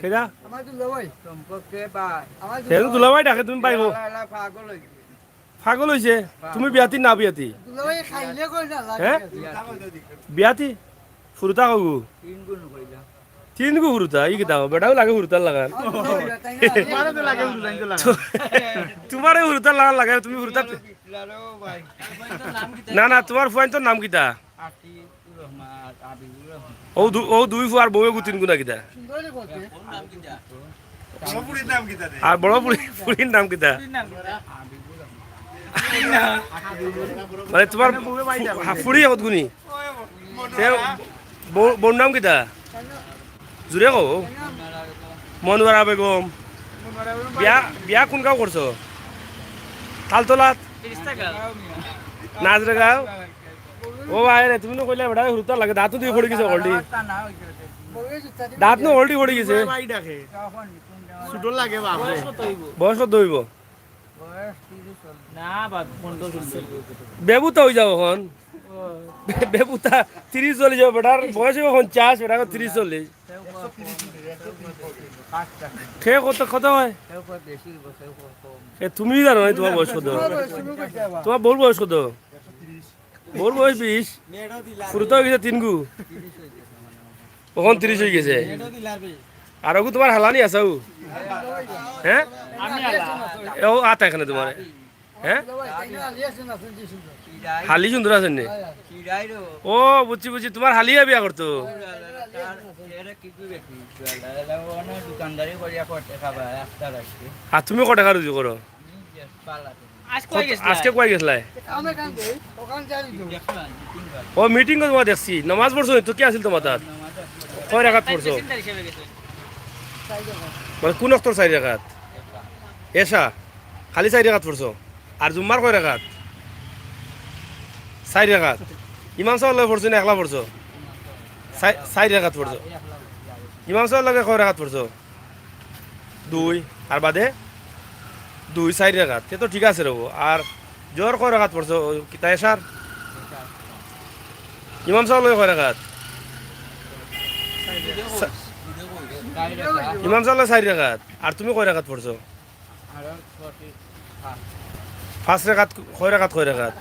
কেডা আমার দুলাভাই সম্পর্কে ভাই হেন দুলাভাই ডাকে তুমি পাইবো পাগল হইছে পাগল হইছে তুমি বিয়াতি না বিয়াতি দুলাভাই খাইলে কই না হ্যাঁ লাগে বিয়াতি ফুরুতা কগু তিন গুণ কইলা তিন গু ফুরুতা ই কিতা বেটাও লাগে ফুরুতার লাগান তোমারে তো লাগে উড়াই তো লাগে তোমারে ফুরুতার লাগান লাগে তুমি ফুরুতা বিপ্লারও ভাই না না তোমার ফোন তোর নাম কিতা আতিকুর রহমান আবিবুর রহমান ও দুই ফুয়ার বউয়ে গুতিন গুনা কিতা সুন্দরই বলতে আর বড় পুরির নাম কিতা মানে তোমার ফুরি আগত গুনি বউর নাম কিতা জুড়ে কও মনোয়ারা বেগম বিয়া কোন গাঁও করছো তালতলাত নাজরেগাঁও ও ভাই রে তুমি কইলে বেটা হুরুতা লাগে দাঁতও দিয়ে পড়ে গেছে অলরেডি দাঁত নো অলরেডি পড়ে গেছে সুন্দর লাগে বাপরে বয়স কত হইব না বাদ 15 বেবুতা হয়ে যাও এখন বেবুতা 30 চলে যাও বেটার বয়স এখন 50 বেটা 30 চল্লিশ সে কত কত হয় এ তুমি জানো না তোমার বয়স কত তোমার বউর বয়স কত বউর বয়স 20 ফুরুতা হয়ে গেছে 3 গু ওখান 30 হয়ে গেছে আর ওগু তোমার হালানি আছে হ্যাঁ ও আতা এখানে তোমার হ্যাঁ হালি সুন্দর আছেন নি ও বুঝছি বুঝছি তোমার হালিয়া বিয়া করতো দোকানদারি করিয়া করতে খাবার রাস্তা রাখছে আর তুমি কত টাকা রুজি করো আজকে কয় গেছলাই আমি কাম কই ওখান যাই তো ও মিটিং তোমার দেখছি নামাজ পড়ছো তো কি আছিল তোমার তাত কয় রাখাত পড়ছো মানে কোন অক্তর 4 রাখাত এসা খালি 4 রাখাত পড়ছো আর জুম্মার কয় রাখাত 4 রাখাত ইমাম সাহেব লগে পড়ছো না একলা পড়ছো 4 রাখাত পড়ছো ইমাম সাহেব লগে কয় রাখাত পড়ছো 2 আর বাদে 2 4 রাখাত তে তো ঠিক আছে রবো আর জোর কয় রাখাত পড়ছো কিতা এসার ইমাম সাহেব লগে কয় রাখাত ইমাম সাহেব লগে 4 রাখাত আর তুমি কয় রাখাত পড়ছো 5 রাখাত কয় রাখাত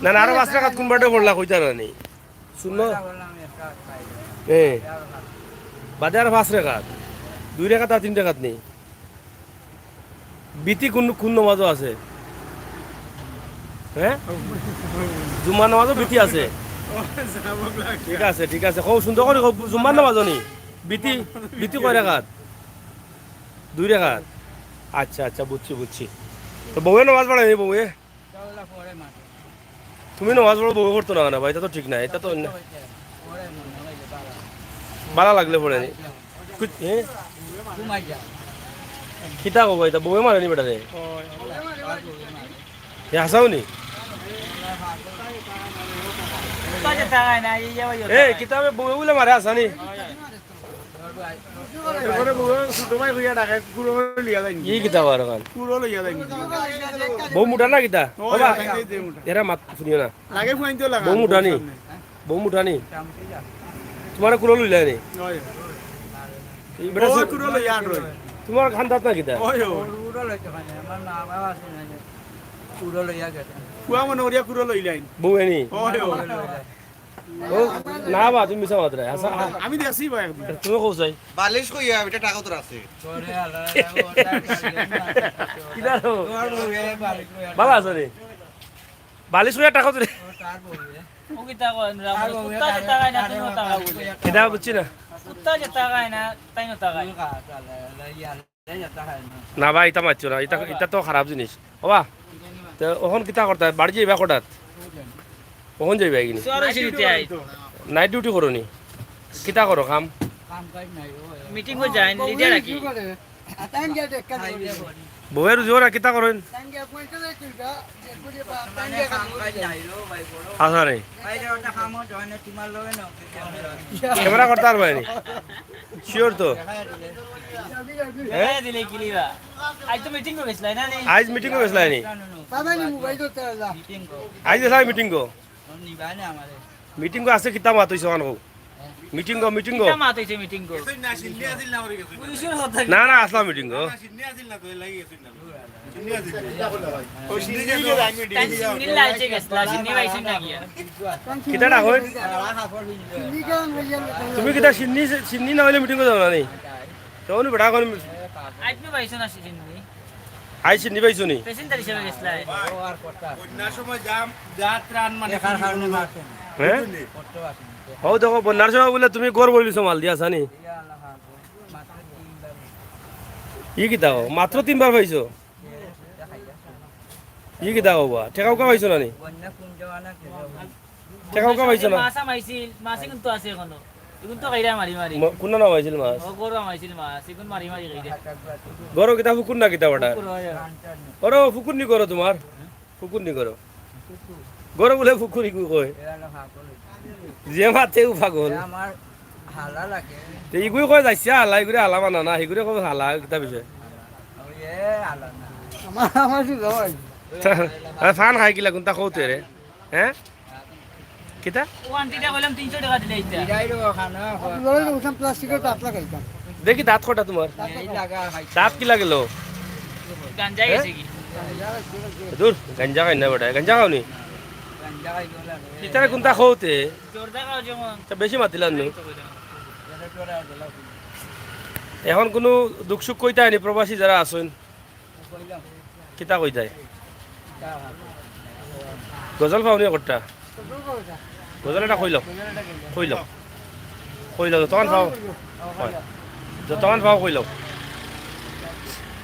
না না আরো 5 রাখাত কোনবাটে পড়লা কইতা রানি শুনো বাদে আর 5 রাখাত 2 রাখাত আর 3 রাখাত নেই বিতি কোন কোন নামাজও আছে হ্যাঁ জুম্মার নামাজও বিতি আছে ঠিক আছে খুব সুন্দর করে জুম্মার নামাজও নি বিতি বিতি কয় রাখাত 2 রাখাত আচ্ছা আচ্ছা বুঝছি তো বউয়ে নামাজ পড়ে নি বউয়ে তুমি নামাজ পড়ো বউ করতো না ভাই এটা তো ঠিক না এটা তো ভালো লাগলে পড়ে নি খিতা কব এটা বউয়ে মারে নি বেটা রে হাসাও নি এ কিতাবে বউয়ে বলে মারে আসা নি কি কিতা আর গান বউ মুঠা না কিতা বাবা এরা মাত শুনিও না বউ মুঠা নি তোমার কুলো লইলা নি তোমার খান্দাত না কিতা বউ এনি ও না বা তুমি মিছা মাত্রা আমি দেখছি ভাই তুমি কও চাই বালিশ কইয়া এটা টাকা তোর আছে কিতা ro বাবা আছে রে বালিশ কইয়া টাকা তোরে এটা বুঝছি না না ভাই এটা মারছো না এটা তো খারাপ জিনিস বাবা তো ওখান কিতা করতে বাড়ি যাইবা কটাত ওখান যাইবা কিনি নাইট ডিউটি করো নি কিতা করো কাম মিটিং হয়ে যায় লিডার রাখি আতান গে দেখ কাজ বউয়ের জোরা কিতা করেন তাঙ্গে পয়সা দেখ কিটা গুড়ি বা মানে কাম কাজ নাই রো ভাই বড় আসা রে ভাই ওটা কাম জয়েন তোমার লগে না ক্যামেরা করতে পারবে নি শিওর তো হ্যাঁ দিলে কিলিবা আজ তো মিটিং করে গেছলাই না আজ মিটিং এ গেছলাই নি বাবা নি মোবাইল তো তেলা মিটিং কো আজ গেছলাই মিটিং গো নিবানে আমারে মিটিং গো আছে কিতা মাত হইছ কান মিটিং গো কিতা মাত হইছে মিটিং গো না সিন্নি আছিল না মরে গেছে পুলিশের কথা না না আসলা মিটিং গো সিন্নি আছিল না তো লাগি গেছে না সিন্নি আছিল ও সিন্নি তাই সিন্নি লাইছে গেছলা সিন্নি পাইছেন না গিয়া কিতা ডাক হয় তুমি কিতা সিন্নি সিন্নি না হইলে মিটিং যাও না নি তখন বেটা কোন আইতনো পাইছেন না সিন্নি আই সিন্নি পাইছো নি প্রেসেন্টার হিসেবে গেছলা বন্যার সময় জাম জাত ত্রাণ মানে হ্যাঁ ও দেখো বন্যার সময় বলে তুমি গড় বলিছো মাল দিয়া আসানি ই কিতা হো মাত্র 3 বার পাইছো ই কিতা হো বা ঠেকাও কা পাইছো না নি ঠেকাও কা পাইছো না মাছ মাইছিল মাছ কিন্তু আছে এখনো এখন তো গাইরা মারি মারি কোন নাম হয়েছিল মাছ ও গরু মাইছিল মাছ এখন মারি মারি গাইরা গরো কিতা ফুকুর না কিতা ওটা ওরো ফুকুর নি করো তোমার ফুকুর নি করো গরো বলে ফুকুরি কই যে মাতে উ পাগল আমার হালা লাগে তে ইগুই কই যাইছে হালা ইগুরে হালা মানা না ইগুরে কই হালা কিতা বিষয় এ হালা না আমার কি হয় ফান খাই কিলা কোনটা কওতে রে হ্যাঁ কিতা ও আন্টিটা কইলাম 300 টাকা দিলে ইতা লড়াই উঠাম প্লাস্টিকের পাতলা খাইতাম দেখি দাঁত কটা তোমার এই টাকা দাঁত কি লাগেল গাঞ্জা গেছে কি দূর গঞ্জা খাই না বেটা গঞ্জা খাওনি গাঞ্জা খাই গলা কিতারে কোনটা কওতে জোরদার খাও যেমন তা বেশি মাতিলান নি এখন কোনো দুঃখ সুখ কইতা আনি প্রবাসী যারা আছেন কিতা কইতাই গজল পাওনি কটা গজল এটা কইল যতক্ষণ পাও হয় যতক্ষণ পাও কইল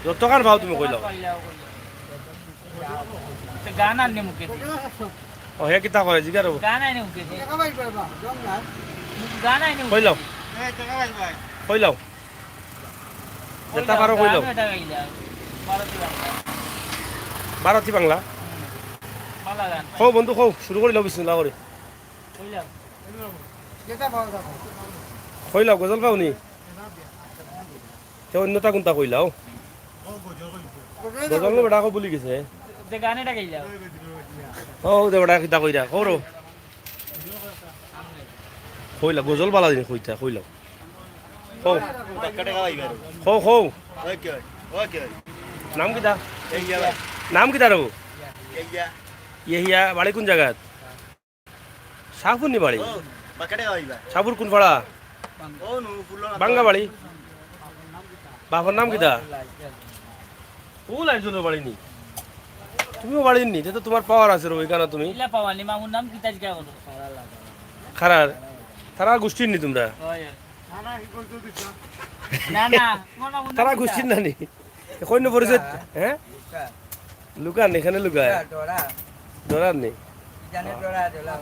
যতক্ষণ পাও তুমি কইল গান আনলে মুখে ও হে কিতা করে জিগার গান আইনে মুখে টাকা পাই পারবা জম না গান আইনে কইল এই টাকা ভাই ভাই কইল যেটা পারো কইল 12টি বাংলা মালা গান কও বন্ধু কও শুরু করি লও বিসমিল্লাহ করে কইলাম যেটা ভালো থাকো কইলাও গজল পাওনি তে অন্যটা কোনটা কইলাও গজল বেটা কো বলি গেছে যে গান এটা গাইলাম ও দে বেটা কিতা কইরা কও কইলা গজল বালা দিন কইতা কইলাও কও টাকা ভাই ভাই কও কও ওকে ওকে নাম কিতা এই যা নাম কিতা রো এই যা ইহিয়া বাড়ি কোন জায়গাত শাহপুর নি বাড়ি ও বাকাটে ভাই ভাই শাহপুর কোন পাড়া ও নো ফুলো বাঙ্গা বাড়ি বাবার নাম কিতা ও লাইজনের বাড়ি নি তুমিও বাড়ি নি তো তোমার পাওয়ার আছে রো এখানে তুমি ইলা পাওয়ানি মামুর নাম কি তাজ গায় বলো খারার তারা গোষ্ঠীর নি তোমরা হয় না না তোমার মামুর নাম তারা কি? গোষ্ঠীর না নি কইন পরিচয় হ্যাঁ লুকান এখানে লুকায় ডোরা ধরার নি জানে ডোরা দিলাম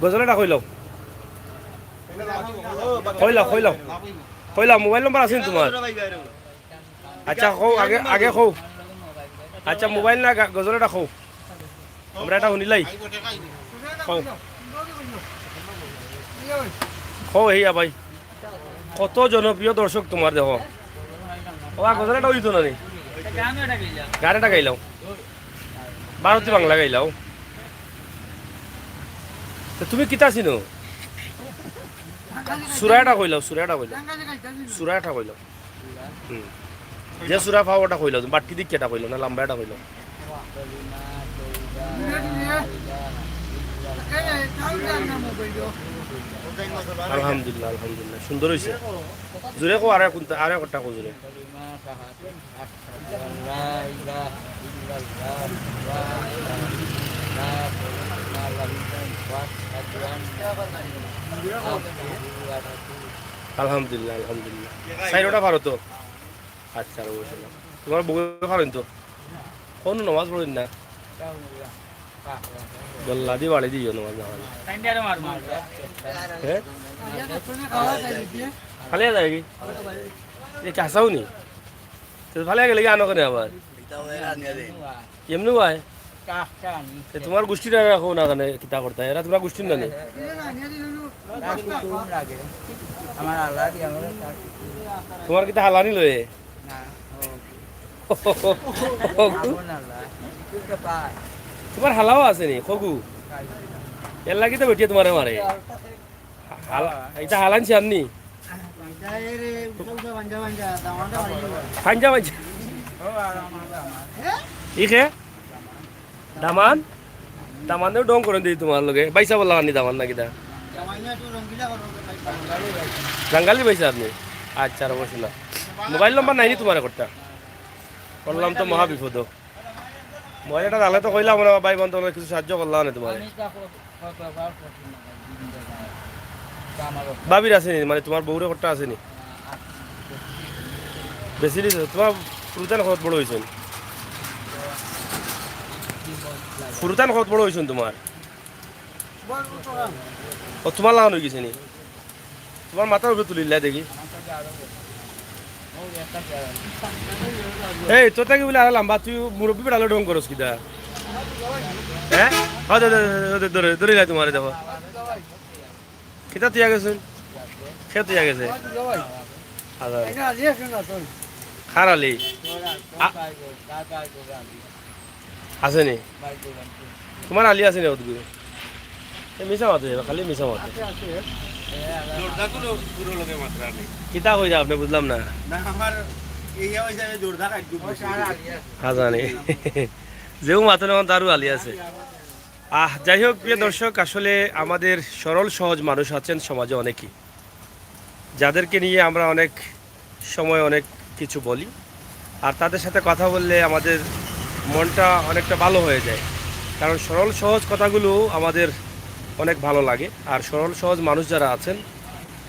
গজলটা কইলাও কইলাও মোবাইল নম্বর আছে নি তোমার ভাই ভাই আচ্ছা কও আগে আগে কও আচ্ছা মোবাইল না গজলটা কও আমরা এটা শুনিলাই কও কও হেয়া ভাই কত জনপ্রিয় দর্শক তোমার দেখো ও গজলটা হইতো না নি গান এটা গাইলাম গানটা গাইলাও 12টি বাংলা গাইলাও তো তুমি কিতা চিনো সুরাটা কইলাও সুরাটা কইলাও যে সুরা পাও ওটা কইলাও তুমি বাটকি দিক কেটা কইলাও না লম্বা এটা কইলাও আলহামদুলিল্লাহ আলহামদুলিল্লাহ সুন্দর হইছে জোরে কো আরে কোনটা আরে কটা কো জোরে আলহামদুলিল্লাহ আলহামদুলিল্লাহ সাইরোটা পারো তো আচ্ছা অবশ্যই তোমার বউ পারেন তো কোন নামাজ পড়েন না গল্লা দি বাড়ি দিও নামাজ না হলে টাইন্ডারে মারমু হ্যাঁ খাওয়া যায় দিয়ে ভালে যায় কি এ কাঁচাও নি তো ভালে গেলে কি আনো কেন আবার এমনি হয় কাফটানি তোমার গোষ্ঠীটা রাখো না কেন কিতা করতে এরা তোমার গোষ্ঠীর না নি লাগে আমার আল্লাহ দি আমার তোমার কিতা হালানি লয়ে না আল্লাহ কি পায় তোমার হালাও আছে নি খগু এর লাগি তো বেটিয়ে তোমারে মারে এটা হালানছি আপনি পাঞ্জা পাঞ্জা ইখে দামান দামানেও ডং করে দিই তোমার লগে বাইসা বললাম আনি দামান নাকি দা বাঙ্গালি পাইছে আপনি আচ্ছা আর অবশ্যই না মোবাইল নম্বর নাইনি তোমার একটা করলাম তো মহা বিপদ মই এটা দালে তো কইলাম না ভাই বন্ধু কিছু সাহায্য করলাম না তোমার বাবির আছে নি মানে তোমার বউরে কটা আছে নি বেশি দিছে তোমার ফুরুতান কত বড় হইছেন ফুরুতান কত বড় হইছেন তোমার ও তোমার লাগানো হয়ে গেছে নি তোমার মাথার উপরে তুলিলা দেখি এই তোর থেকে বলে আর লম্বা তুই মুরব্বী বেড়ালো ডং করস কিদা হ্যাঁ ধরে ধরে যায় তোমার দেখো কিতা তুই গেছেন সে তুই গেছে খারালি আছে নি তোমার আলি আছে নি ওদগুলো মিশা মাতো খালি মিশা মাতো কিতা কই যা আপনি বুঝলাম না জানি যেও মাতো না তারও আলি আছে যাই হোক প্রিয় দর্শক আসলে আমাদের সরল সহজ মানুষ আছেন সমাজে অনেকেই যাদেরকে নিয়ে আমরা অনেক সময় অনেক কিছু বলি আর তাদের সাথে কথা বললে আমাদের মনটা অনেকটা ভালো হয়ে যায় কারণ সরল সহজ কথাগুলো আমাদের অনেক ভালো লাগে আর সরল সহজ মানুষ যারা আছেন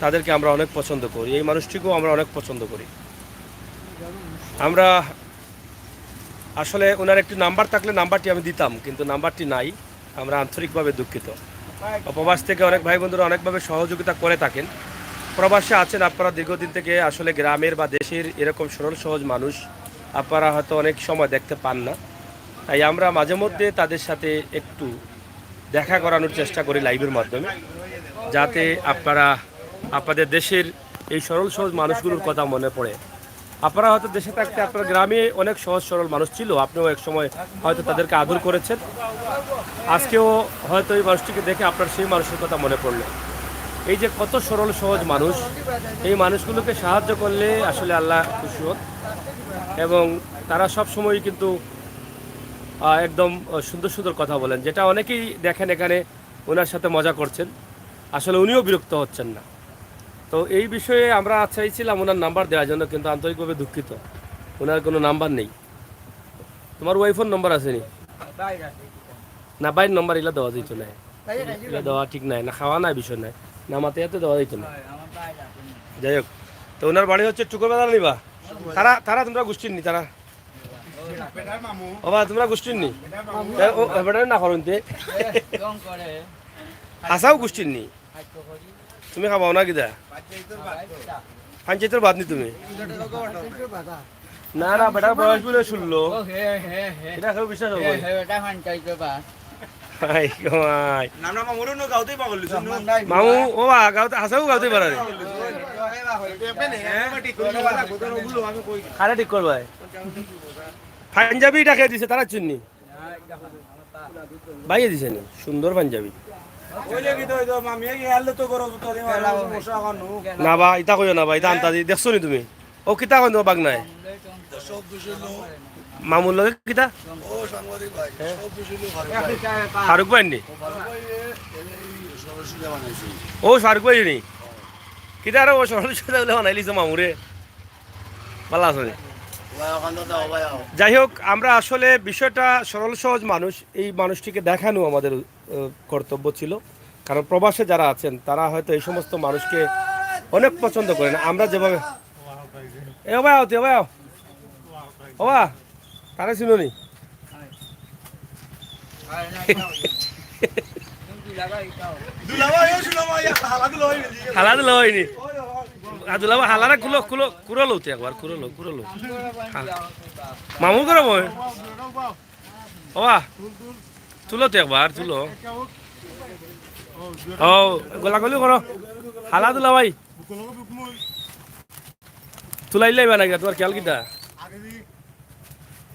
তাদেরকে আমরা অনেক পছন্দ করি এই মানুষটিকেও আমরা অনেক পছন্দ করি আমরা আসলে ওনার একটি নাম্বার থাকলে নাম্বারটি আমি দিতাম কিন্তু নাম্বারটি নাই আমরা আন্তরিকভাবে দুঃখিত প্রবাস থেকে অনেক ভাই বন্ধুরা অনেকভাবে সহযোগিতা করে থাকেন প্রবাসে আছেন আপনারা দীর্ঘদিন থেকে আসলে গ্রামের বা দেশের এরকম সরল সহজ মানুষ আপনারা হয়তো অনেক সময় দেখতে পান না তাই আমরা মাঝে মধ্যে তাদের সাথে একটু দেখা করানোর চেষ্টা করি লাইভের মাধ্যমে যাতে আপনারা আপনাদের দেশের এই সরল সহজ মানুষগুলোর কথা মনে পড়ে আপনারা হয়তো দেশে থাকতে আপনার গ্রামে অনেক সহজ সরল মানুষ ছিল আপনিও এক সময় হয়তো তাদেরকে আদর করেছেন আজকেও হয়তো এই মানুষটিকে দেখে আপনার সেই মানুষের কথা মনে পড়লো এই যে কত সরল সহজ মানুষ এই মানুষগুলোকে সাহায্য করলে আসলে আল্লাহ খুশি হন এবং তারা সব সময় কিন্তু একদম সুন্দর সুন্দর কথা বলেন যেটা অনেকেই দেখেন এখানে ওনার সাথে মজা করছেন আসলে উনিও বিরক্ত হচ্ছেন না তো এই বিষয়ে আমরা চাইছিলাম ওনার নাম্বার দেওয়ার জন্য কিন্তু আন্তরিকভাবে দুঃখিত ওনার কোনো নাম্বার নেই তোমার ওয়াইফোন নম্বর আছে নি না বাইর নম্বর এগুলো দেওয়া যেত না এগুলো দেওয়া ঠিক নাই না খাওয়া নাই বিষয় নাই না মাতে এতে দেওয়া যেত না যাই হোক তো ওনার বাড়ি হচ্ছে টুকুর বাজার নিবা তারা তারা তোমরা গোষ্ঠীর নি তারা বাবা তোমরা গোষ্ঠীর নি বেটার না করুন আসাও গোষ্ঠীর নি তুমি খাবাও না কিদা পঞ্চায়েতের বাদ নি তুমি না না বেটার বয়স বলে শুনলো এটা কেউ বিশ্বাস হবে মামু ও গাঁওতে হাসাও গাঁওতে পারে খারে ঠিক করবাই পাঞ্জাবি ডাকে দিছে তারা চিনি বাইয়ে দিছে নি সুন্দর পাঞ্জাবি না বা ইতা কইও না বা ইতা আনতা দি দেখছো নি তুমি ও কিতা কই বাগ নাই মামুর লগে কিতা ফারুক ভাই নি ও ফারুক ভাই নি কিতা রে ও সরল সুদা বানাইলিছ মামুরে ভালো আছো নি যাই হোক আমরা আসলে বিষয়টা সরল সহজ মানুষ এই মানুষটিকে দেখানো আমাদের কর্তব্য ছিল কারণ প্রবাসে যারা আছেন তারা হয়তো এই সমস্ত মানুষকে অনেক পছন্দ করেন আমরা যেভাবে এ ভাই আও তে ভাই আও ওবা তারে চিনুনি হালা দিল হয়নি আদুলা হালারা কুলো কুলো কুরলো তে একবার কুরলো কুরলো মামু করো মই ওবা তুলো তে একবার তুলো ও গোলাগুলি করো হালা দিলা ভাই তুলাইলে না তোমার খেয়াল কিটা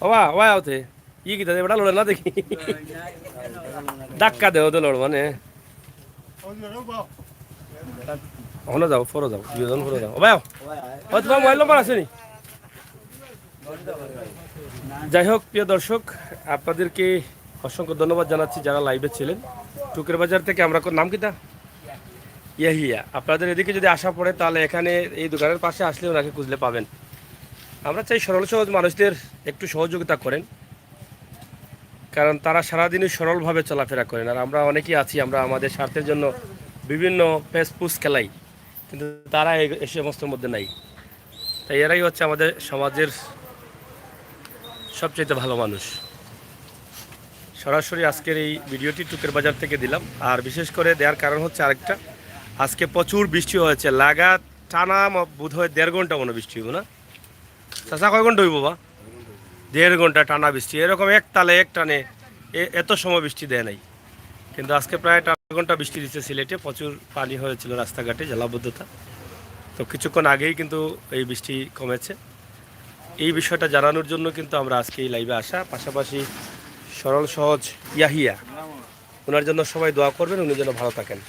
ওবা ওবা আওতে ই কিটা বেটা লড়ে না দেখি ধাক্কা দেও তো লড় মানে ওখানে যাও ফরো যাও দুজন ফরো যাও ভাই তোমার মোবাইল নম্বর আছে নি যাই হোক প্রিয় দর্শক আপনাদেরকে অসংখ্য ধন্যবাদ জানাচ্ছি যারা লাইভে ছিলেন টুকের বাজার থেকে আমরা নাম কিতা ইয়াহিয়া আপনাদের এদিকে যদি আসা পড়ে তাহলে এখানে এই দোকানের পাশে আসলে ওনাকে খুঁজলে পাবেন আমরা চাই সরল সহজ মানুষদের একটু সহযোগিতা করেন কারণ তারা সারাদিনই সরলভাবে চলাফেরা করেন আর আমরা অনেকেই আছি আমরা আমাদের স্বার্থের জন্য বিভিন্ন পেসপুস খেলাই কিন্তু তারা এই সমস্তের মধ্যে নাই তাই এরাই হচ্ছে আমাদের সমাজের সবচেয়ে ভালো মানুষ সরাসরি আজকের এই ভিডিওটি টুকের বাজার থেকে দিলাম আর বিশেষ করে দেওয়ার কারণ হচ্ছে আরেকটা আজকে প্রচুর বৃষ্টি হয়েছে লাগা টানা বোধ হয় 1.5 ঘন্টা মনে বৃষ্টি হইব না চাচা কয় ঘন্টা হইব বা 1.5 ঘন্টা টানা বৃষ্টি এরকম এক তালে এক টানে এত সময় বৃষ্টি দেয় নাই কিন্তু আজকে প্রায় 1.5 ঘন্টা বৃষ্টি দিচ্ছে সিলেটে প্রচুর পানি হয়েছিল রাস্তাঘাটে জলাবদ্ধতা তো কিছুক্ষণ আগেই কিন্তু এই বৃষ্টি কমেছে এই বিষয়টা জানানোর জন্য কিন্তু আমরা আজকে এই লাইভে আসা পাশাপাশি সরল সহজ ইয়াহিয়া ওনার জন্য সবাই দোয়া করবেন উনি যেন ভালো থাকেন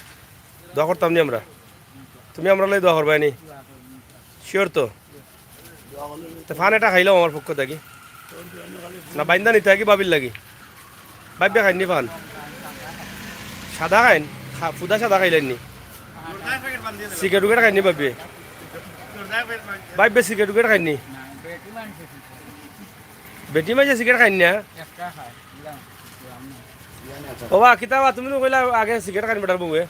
দোয়া করতাম নি আমরা তুমি আমরা লাই দোয়া করবাই নি শিওর তো ফান এটা খাইলাম আমার পক্ষ থাকি না বাইন্দা নিতে কি বাবির লাগি ভাববে খাইনি ফান সাদা খাইন ফুদা সাদা খাইলেন নি সিগারেট উগেট খাইনি ভাববে ভাববে সিগারেট উগেট খাইনি বেটি মাঝে সিগারেট খাইনি না ও বা কিতাবা তুমি কইলা আগে সিগারেট খাইনি বেটার বউয়ে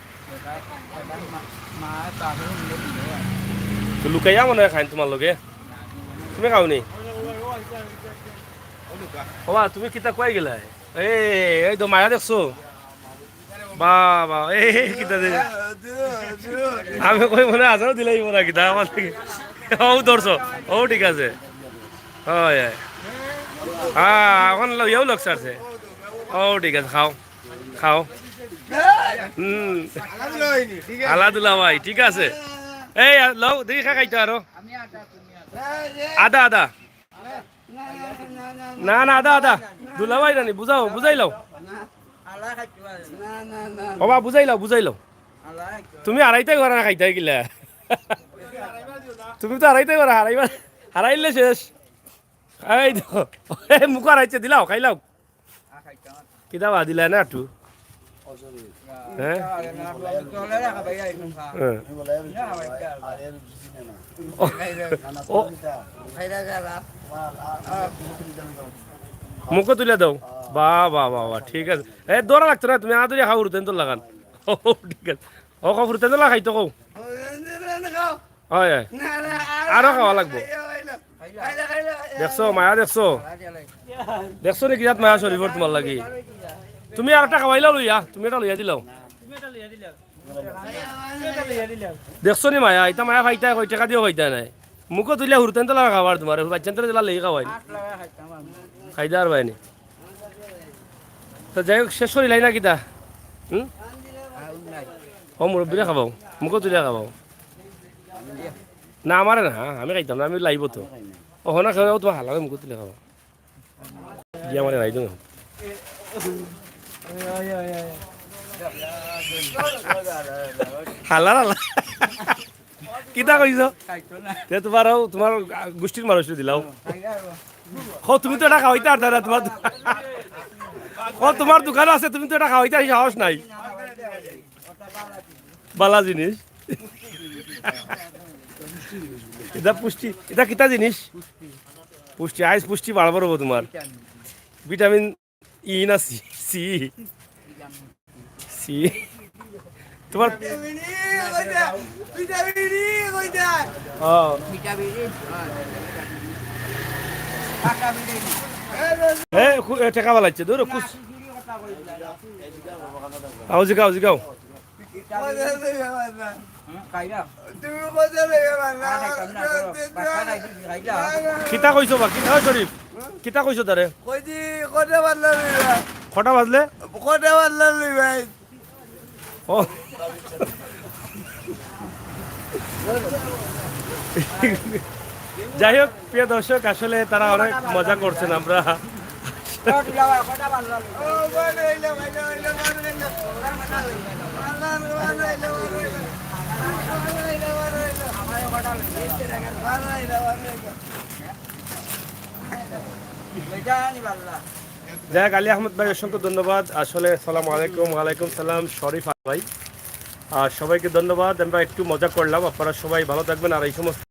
লুকাইয়া মনে হয় খাইন তোমার লগে তুমি খাওনি ও বা তুমি কিতা কই গেলা এই তো মায়া দেখছো বাবা এই কিতা দে আমি কই মনে আসাও দিলাই মনে কিতা আমার থেকে ও ধরছো ও ঠিক আছে হয় হ্যাঁ এখন ইয়াও লাগছে আছে ও ঠিক আছে খাও খাও আলাদুল্লা ভাই ঠিক আছে এই লও দেখি খাইতো আরো আদা আদা না না আদা আদা দুলা ভাই রানি বুঝাও বুঝাই লও বাবা বুঝাই লও তুমি আড়াইটাই ঘরে না খাইতে গিলা তুমি তো আড়াইটাই ঘরে হারাইলে শেষ এই তো মুখ হারাইছে দিলাও খাইলাও কিতাবা দিলা না একটু হ্যাঁ মুখে তুলে দাও বা বা বা ঠিক আছে এ দৌড়া লাগতো না তুমি আদরি খাও তেন তো লাগান ও ঠিক আছে ও খাও তেন তো লাগাইতো কও হয় আরো খাওয়া লাগবো দেখছো মায়া দেখছো নাকি ইয়াত মায়া শরীফর তোমার লাগি তুমি আর একটা খাওয়াইলাও লইয়া তুমি এটা লইয়া দিলাও দেখছো নি মায়া এটা মায়া খাইতা কই টাকা দিও খাইতা নাই মুখো তুলিয়া হুরতেন তো লাগা খাবার তোমার বাচ্চান তো দিলা লই খাওয়াই খাইদার বাইনি তো যাই হোক শেষ করিলাই না কিতা ও মুরব্বীরে খাবাও মুখো তুলিয়া খাবাও না আমারে না আমি খাইতাম না আমি লাইব তো ও না খাও তোমার হালাকে মুখো তুলিয়া খাবা দিয়া আমারে নাই দিও হালা হালা কিতা কইছ তে তোমার গোষ্ঠীর মানুষ দিলাও তুমি তো এটা খাওয়াইতে আর দাদা তোমার দোকান আছে তুমি তো এটা খাওয়াইতে সাহস নাই বালা জিনিস এটা পুষ্টি এটা কিতা জিনিস পুষ্টি আইস পুষ্টি বাড়াবো রবো তোমার ভিটামিন ই না সি সি সি তোমার টেকা বালাইছে দূর কুছ আও জিগাও জিগাও কিতা কইছো বা কিতা শরীফ কিতা কইছো তারে কটা বাজলে ও যাই হোক প্রিয় দর্শক আসলে তারা অনেক মজা করছেন আমরা যাক, আলী আহমদ ভাই অসংখ্য ধন্যবাদ। আসলে সালাম আলাইকুম। ওয়ালাইকুম সালাম শরীফ ভাই। আর সবাইকে ধন্যবাদ। আমরা একটু মজা করলাম। আপনারা সবাই ভালো থাকবেন আর এই সমস্ত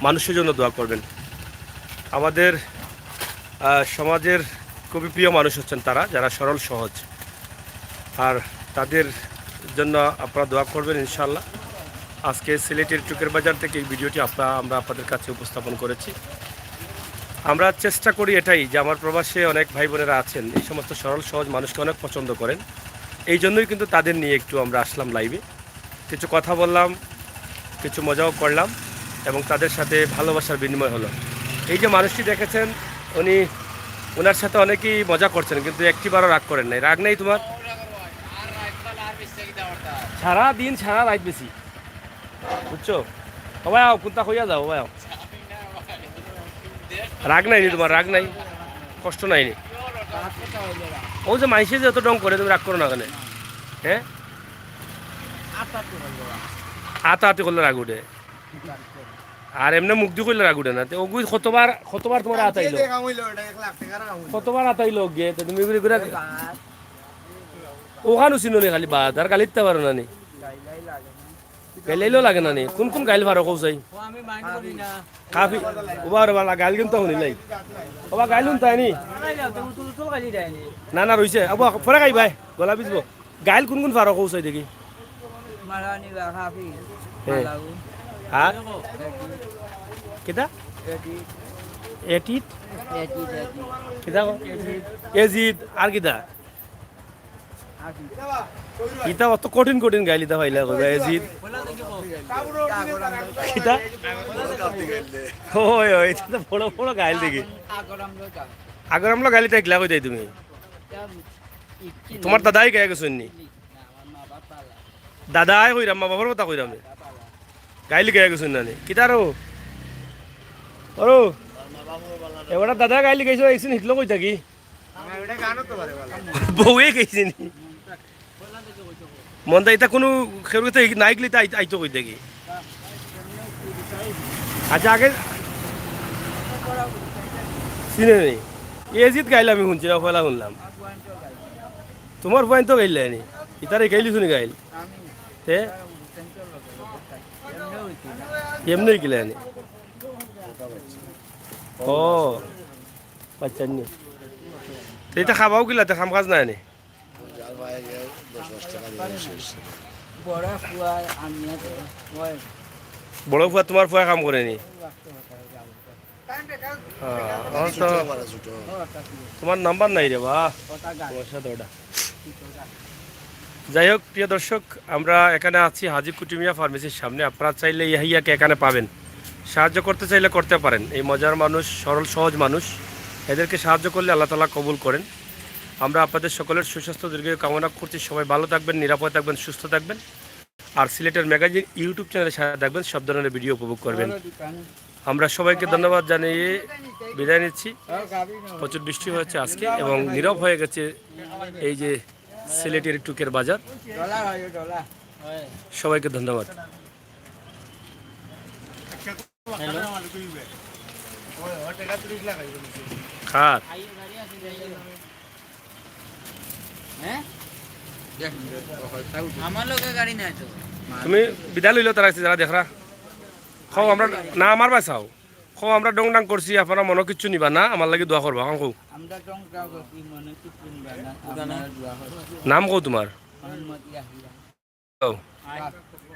মানুষের জন্য দোয়া করবেন। আমাদের সমাজের খুবই প্রিয় মানুষ হচ্ছেন তারা, যারা সরল সহজ, আর তাদের জন্য আপনারা দোয়া করবেন ইনশাআল্লাহ। আজকে সিলেটের টুকের বাজার থেকে এই ভিডিওটি আমরা আপনাদের কাছে উপস্থাপন করেছি। আমরা চেষ্টা করি এটাই যে আমার প্রবাসে অনেক ভাই বোনেরা আছেন, এই সমস্ত সরল সহজ মানুষকে অনেক পছন্দ করেন। এই জন্যই কিন্তু তাদের নিয়ে একটু আমরা আসলাম লাইভে, কিছু কথা বললাম, কিছু মজাও করলাম এবং তাদের সাথে ভালোবাসার বিনিময় হলো। এই যে মানুষটি দেখেছেন, ওনার সাথে অনেকেই মজা করছেন, কিন্তু একটিবারও রাগ করেন নাই। রাগ নেই তোমার? সারা দিন সারা রাত বেশি, বুঝছো? সবাই আও, কোনটা হইয়া যাও, সবাই আও। রাগ নাই নি তোমার? রাগ নাই, কষ্ট নাই নি? ও যে মাইসে যে এত ডং করে, তুমি রাগ করো না কেন? হ্যাঁ, আতাহাতি করলে রাগ উঠে, আর এমনি মুখ দিয়ে করলে রাগ উঠে না। ওগুই কতবার তোমার আতাইলো, কতবার আতাইলো গিয়ে তুমি ওখানে চিনি খালি বাদ, আর গালিতে পারো না নি? গাইলাইলেও লাগে না নি? কোন কোন গাইল পারো কৌসাই? কাফি ওবার গাইল কিন্তু শুনি নাই, ওবা গাইলুন তাই নি? না না রইছে, আবু ফরে গাই ভাই, গলা বিজব। গাইল কোন কোন পারো কৌসাই দেখি? হ্যাঁ, কেটা এটিট কেটা এজিদ, আর কিটা ইটা অত কঠিন কঠিন গাইল ইটা ভাইলা কইবা এজিদ কিটা? ওই ওই এটা তো বড় বড় গাইল দেখি। আগর আমরা গাইলিটা একলা কই যাই তুমি? তোমার দাদাই গায়ে গেছেন নি? দাদাই কইরাম, মা বাবার কথা কইরাম, গাইলি গায়ে গেছেন না নি? কিটা রো ওরো এবার দাদা গাইলি গাইছো, একদিন হিটলো কই থাকি বউয়ে গেছি নি? মন এটা কোনো খেরুতে নাই গেলে আইতো কই থাকি। আচ্ছা, আগে চিনে নেই এজিত গাইলে আমি শুনছি না, পয়লা শুনলাম। তোমার পয়েন্ট তো গাইলে নি? ইতারে গাইলি শুনি গাইল তে এমনি গেলে নি? ও আচ্ছা, নি এটা খাবাও গিলা, খাম কাজ নাই নি? বড় ফুয়া তোমার ফুয়া কাম করে নি? তোমার নাম্বার নাই রে বা? যাই হোক, প্রিয় দর্শক, আমরা এখানে আছি হাজি কুটুমিয়া ফার্মেসির সামনে। আপনারা চাইলে ইয়াহিয়াকে এখানে পাবেন, সাহায্য করতে চাইলে করতে পারেন। এই মজার মানুষ, সরল সহজ মানুষ, এদেরকে সাহায্য করলে আল্লাহ তাআলা কবুল করেন। আমরা আপনাদের সকলের সুস্বাস্থ্য দীর্ঘায়ু কামনা করছি। সবাই ভালো থাকবেন, নিরাপদ থাকবেন, সুস্থ থাকবেন। আর সিলেটের ম্যাগাজিন ইউটিউব চ্যানেলের সাথে থাকবেন, সব ধরনের ভিডিও উপভোগ করবেন। আমরা সবাইকে ধন্যবাদ জানিয়ে বিদায় নিচ্ছি। প্রচুর বৃষ্টি হয়েছে আজকে এবং নীরব হয়ে গেছে এই যে সিলেটের টুকের বাজার। সবাইকে ধন্যবাদ। খাত তুমি বিদায় লইল তারা যারা দেখরা খাও, আমরা না আমার বাসাও খাও, আমরা ডং ডাং করছি, আপনারা মনে কিচ্ছু নিবা না, আমার লাগে দোয়া করবা। খাও, নাম কও তোমার?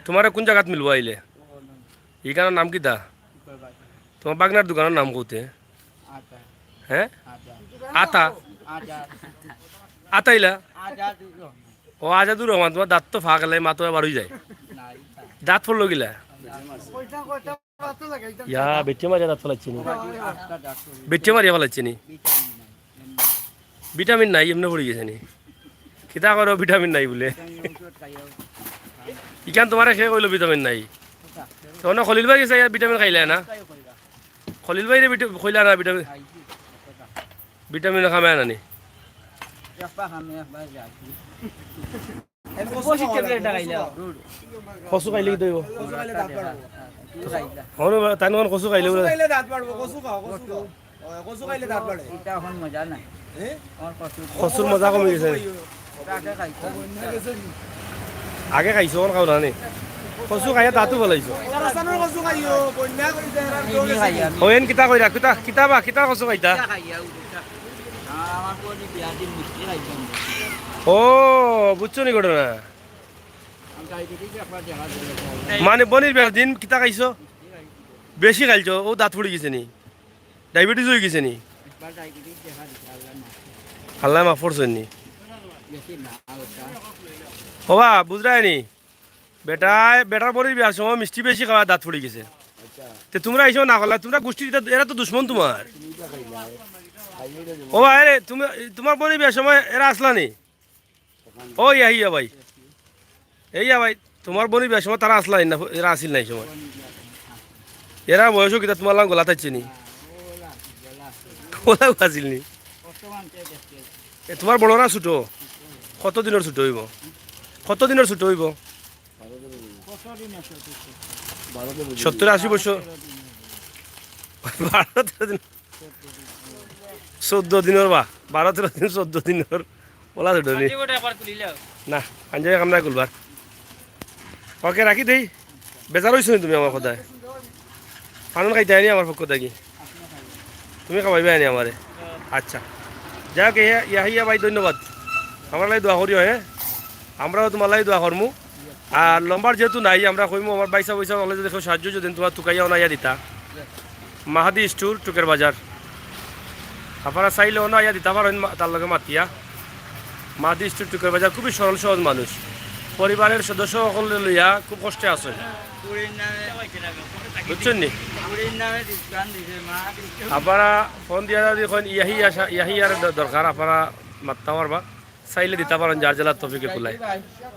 তোমার কোন জায়গাত মিলবো আইলে? এইখানের নাম কিতা? তোমার বাগনার দোকানের নাম কৌতে? হ্যাঁ, আতা আতাইলা? ও আজাদুর রহমান। তোমার দাঁত তো ফাঁক লাগে, মাতো বার হয়ে যায়, দাঁত পড়লো গিলা। ইয়া বেটে মারিয়া দাঁত ফেলাচ্ছি নি? বেটে মারিয়া ফেলাচ্ছি নি? ভিটামিন নাই এমনি পড়ে গেছে নি? কিতা করো ভিটামিন নাই বলে? ইখান তোমার খেয়ে কইলো ভিটামিন নাই, তখন খলিল ভাই গেছে ভিটামিন খাইলে না? খলিল ভাই খইলা না ভিটামিন? ভিটামিন খামে আনানি? কচু খাইলে কি দইব? তাই নখন কচু খাইলে বোলে খাইলে দাঁত বাড়বো কচু খাও কচু খাও কচু খাইলে দাঁত বাড়ে এটা এখন মজা নাই হ্যাঁ আমার কষ্ট কচুর মজা কমি গেছে আগে খাইতাম আগে খাইছো কোন খাও না নি কচু খাইয়া তাতো বলাইছো রাস্তানোর কচু খাইও বন্যা কৰিছে এরা কিনি খাই আমি হয়েন কিতা কইরা কিতা কচু খাইতা খাই আমার পরে বিয়া দিন মিষ্টি খাইতাম ও বুঝছো নি ঘটনা আমি ডায়াবেটিস একবার দেখা দিল মানে বনির বিয়ার দিন কিতা খাইছো বেশি খাইছো ও দাঁত ফুড়ি গেছে নি ডায়াবেটিস হয়ে গেছে নি একবার ডায়াবেটিস দেখা দিল আল্লাহ না আল্লাহ মাফ করছেন নি বেশি না আলটা হবা বুঝরাই নি বেটার বনির বিয়ার সময় মিষ্টি বেশি খাওয়া দাঁত ফুড়ি গেছে তে তোমরা এইসব না করলা তোমরা গোষ্ঠী এরা তো দুশ্মন তোমার ও ভাই রে তুমি তোমার বনির বিয়ার সময় এরা আসলা নি ও ইয়া ভাই ভাই তোমার বনির বিয়ার সময় তারা আসলা না এরা আসিল না এই সময় এরা বয়সও কিতা তোমার লাগ গলা থাকছে নি ওলাও আসিল নি বর্তমান কে দেখতে তোমার বড়রা ছোট কত দিনের ছোট হইব কত দিনের ছোট হইব কতদিন আছে 70-80 বছর 12-13 দিন 14 দিনের বা 12-13 দিন 14 দিনের ওলা ছোট নি গোটা একবার তুলিলাও না পাঞ্জাবি কাম নাই করবার ওকে রাখি দেই বেজার হইছো নি তুমি আমার কথায় ফানুন খাইতে আনি আমার পক্ষ থাকি তুমি খাওয়াইবে আনি আমারে আচ্ছা যাক ইয়াহিয়া ভাই ধন্যবাদ আমার লাই দোয়া করিও হ্যাঁ আমরাও তোমার লাই দোয়া করমু আর লম্বার যেহেতু নাই আমরা কইমু আমার পয়সা হলে যদি কেউ সাহায্য যদি তোমার টুকাইয়াও না ইয়া দিতা মাহাদি স্টোর টুকের বাজার আপনারা চাইলেও না ইয়া দিতা পারেন তার লগে মাতিয়া মাহাদি স্টোর টুকের বাজার খুবই সরল সহজ মানুষ পরিবারের সদস্য সকলে লইয়া খুব কষ্টে আছে পুরীর নামে বুঝছেন নি পুরীর নামে দোকান দিছে মা আপনারা ফোন দিয়া যদি এখন ইয়াহিয়ার দরকার আপনারা মাত্তা পারবা চাইলে দিতে পারেন যার জেলার তফিকে কুলাই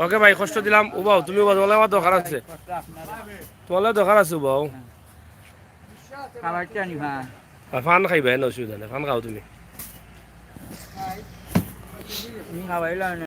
ওকে ভাই কষ্ট দিলাম উবাও তুমি তোমার আমার দরকার আছে তোমার দরকার আছে উবাও খাবার জানি ভাই ফান খাইবা অসুবিধা নেই ফান খাও তুমি তুমি খাবাইলা